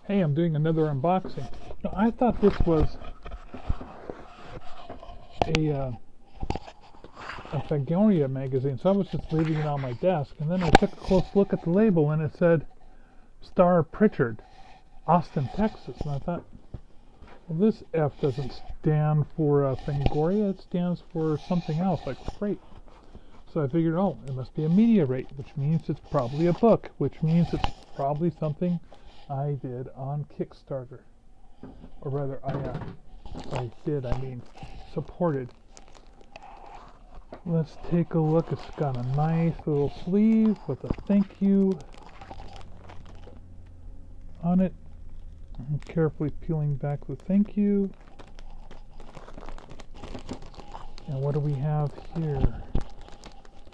Hey, I'm doing another unboxing. No, I thought this was a Fangoria magazine, so I was just leaving it on my desk, and then I took a close look at the label, and it said Star Prichard, Austin, Texas, and I thought, well, this F doesn't stand for Fangoria, it stands for something else, like freight. So I figured, oh, it must be a media rate, which means it's probably a book, which means it's probably something I did on Kickstarter. Or rather, supported. Let's take a look. It's got a nice little sleeve with a thank you on it. I'm carefully peeling back the thank you. And what do we have here?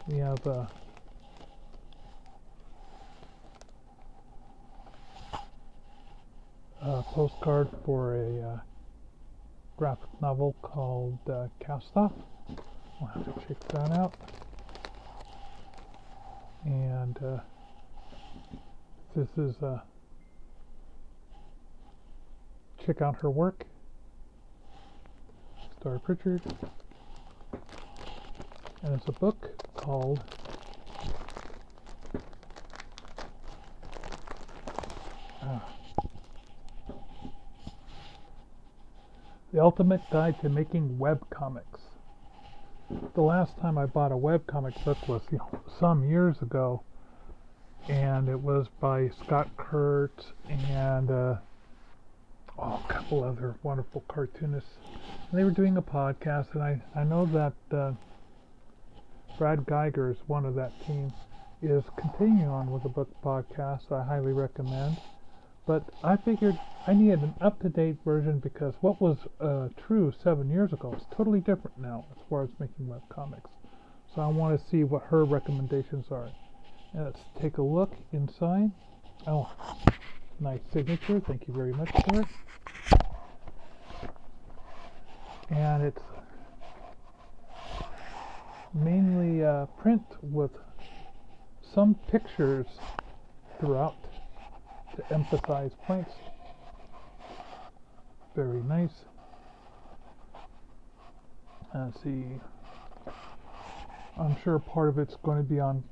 We have a postcard for a graphic novel called Cast Off. We'll have to check that out. And this is check out her work, Star Prichard. And it's a book called The Ultimate Guide to Making Webcomics. The last time I bought a webcomic book was some years ago, and it was by Scott Kurtz and a couple other wonderful cartoonists. And they were doing a podcast, and I know that Brad Geiger is one of that team, is continuing on with the book podcast. I highly recommend. But I figured I needed an up-to-date version because what was true 7 years ago is totally different now as far as making webcomics. So I want to see what her recommendations are. And let's take a look inside. Oh, nice signature. Thank you very much for it. And it's mainly print with some pictures throughout to emphasize points. Very nice. Let's see. I'm sure part of it's going to be on,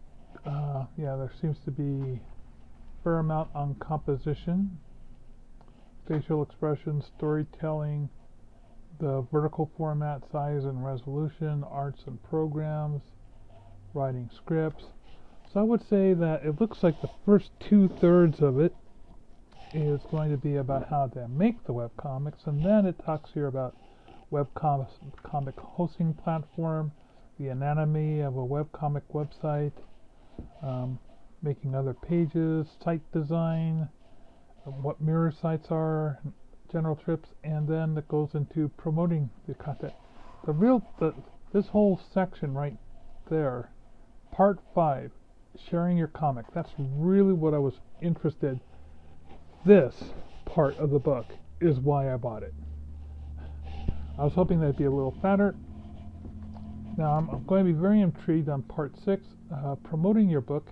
there seems to be a fair amount on composition, facial expression, storytelling, the vertical format, size and resolution, arts and programs, writing scripts. So I would say that it looks like the first 2/3 of it is going to be about how to make the webcomics, and then it talks here about webcomic hosting platform, the anatomy of a webcomic website, making other pages, site design, what mirror sites are, general tips, and then it goes into promoting the content. This whole section right there, part 5, sharing your comic, that's really what I was interested. This part of the book is why I bought it. I was hoping that'd be a little fatter. Now I'm going to be very intrigued on part 6, promoting your book.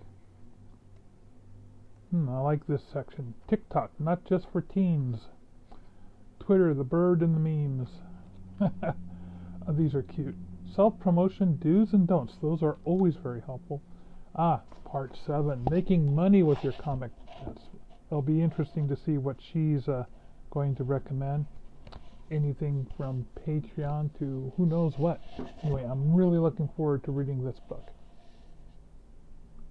I like this section. TikTok, not just for teens. Twitter, the bird and the memes. These are cute. Self-promotion do's and don'ts. Those are always very helpful. Part 7, making money with your comic. It'll be interesting to see what she's going to recommend. Anything from Patreon to who knows what. Anyway, I'm really looking forward to reading this book.